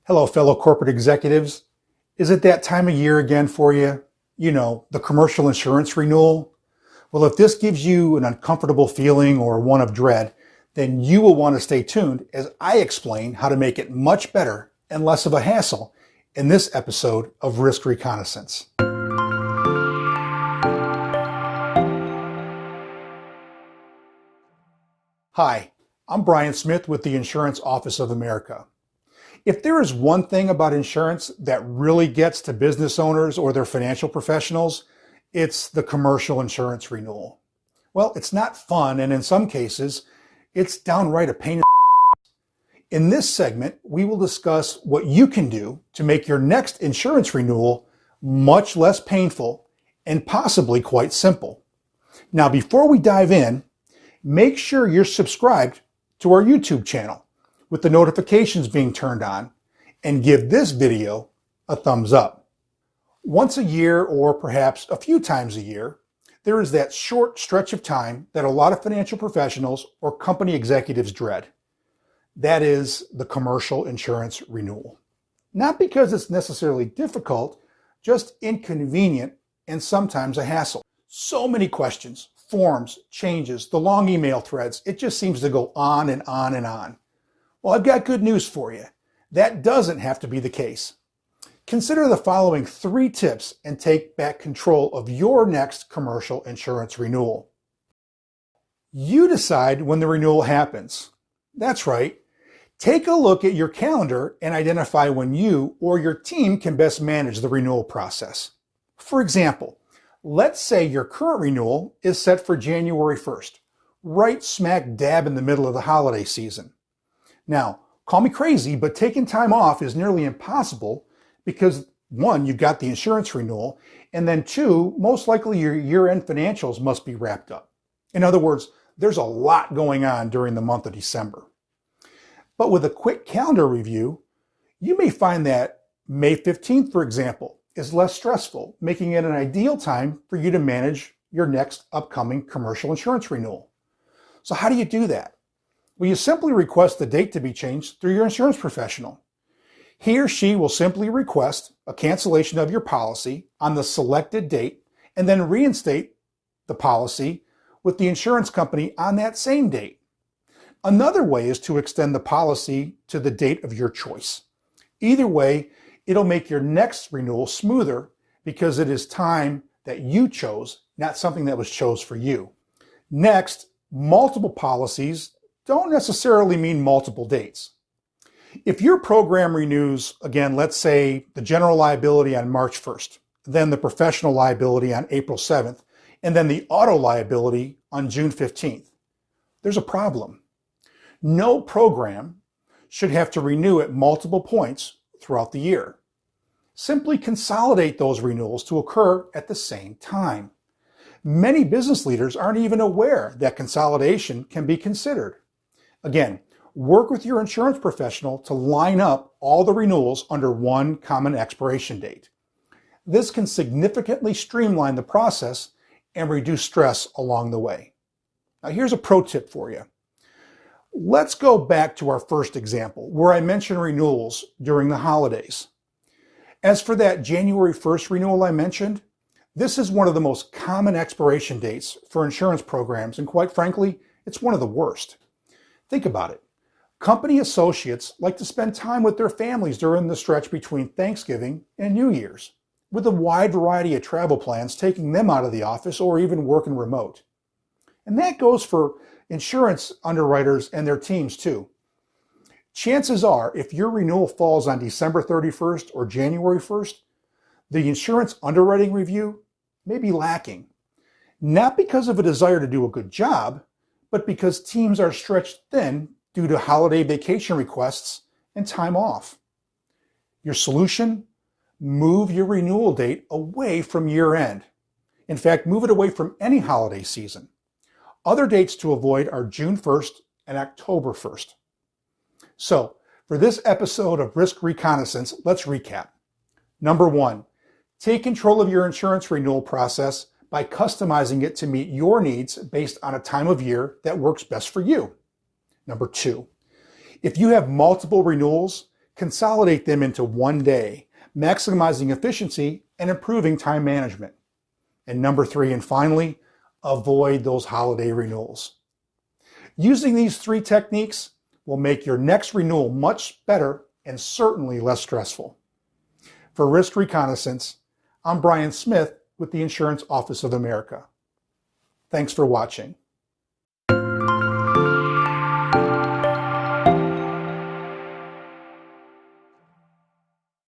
Hello, fellow corporate executives. Is it that time of year again for you? You know, the commercial insurance renewal? Well, if this gives you an uncomfortable feeling or one of dread, then you will want to stay tuned as I explain how to make it much better and less of a hassle in this episode of Risk Reconnaissance. Hi, I'm Brian Smith with the Insurance Office of America. If there is one thing about insurance that really gets to business owners or their financial professionals, it's the commercial insurance renewal. Well, it's not fun, and in some cases, it's downright a pain. In this segment, we will discuss what you can do to make your next insurance renewal much less painful and possibly quite simple. Now, before we dive in, make sure you're subscribed to our YouTube channel with the notifications being turned on, and give this video a thumbs up. Once a year, or perhaps a few times a year, there is that short stretch of time that a lot of financial professionals or company executives dread. That is the commercial insurance renewal. Not because it's necessarily difficult, just inconvenient and sometimes a hassle. So many questions, forms, changes, the long email threads, it just seems to go on and on and on. Well, I've got good news for you. That doesn't have to be the case. Consider the following 3 tips and take back control of your next commercial insurance renewal. You decide when the renewal happens. That's right. Take a look at your calendar and identify when you or your team can best manage the renewal process. For example, let's say your current renewal is set for January 1st, right smack dab in the middle of the holiday season. Now, call me crazy, but taking time off is nearly impossible because 1, you've got the insurance renewal, and then 2, most likely your year-end financials must be wrapped up. In other words, there's a lot going on during the month of December. But with a quick calendar review, you may find that May 15th, for example, is less stressful, making it an ideal time for you to manage your next upcoming commercial insurance renewal. So how do you do that? Well, you simply request the date to be changed through your insurance professional. He or she will simply request a cancellation of your policy on the selected date and then reinstate the policy with the insurance company on that same date. Another way is to extend the policy to the date of your choice. Either way, it'll make your next renewal smoother because it is time that you chose, not something that was chose for you. Next, multiple policies don't necessarily mean multiple dates. If your program renews, again, let's say the general liability on March 1st, then the professional liability on April 7th, and then the auto liability on June 15th, there's a problem. No program should have to renew at multiple points throughout the year. Simply consolidate those renewals to occur at the same time. Many business leaders aren't even aware that consolidation can be considered. Again, work with your insurance professional to line up all the renewals under one common expiration date. This can significantly streamline the process and reduce stress along the way. Now, here's a pro tip for you. Let's go back to our first example where I mentioned renewals during the holidays. As for that January 1st renewal I mentioned, this is one of the most common expiration dates for insurance programs, and quite frankly, it's one of the worst. Think about it. Company associates like to spend time with their families during the stretch between Thanksgiving and New Year's, with a wide variety of travel plans taking them out of the office or even working remote. And that goes for insurance underwriters and their teams too. Chances are, if your renewal falls on December 31st or January 1st, the insurance underwriting review may be lacking. Not because of a desire to do a good job, but because teams are stretched thin due to holiday vacation requests and time off. Your solution? Move your renewal date away from year end. In fact, move it away from any holiday season. Other dates to avoid are June 1st and October 1st. So, for this episode of Risk Reconnaissance, let's recap. Number 1, take control of your insurance renewal process by customizing it to meet your needs based on a time of year that works best for you. Number 2, if you have multiple renewals, Consolidate them into one day, maximizing efficiency and improving time management. And number 3, and finally, avoid those holiday renewals. Using these 3 techniques will make your next renewal much better and certainly less stressful. For Risk Reconnaissance, I'm Brian Smith with the Insurance Office of America. Thanks for watching.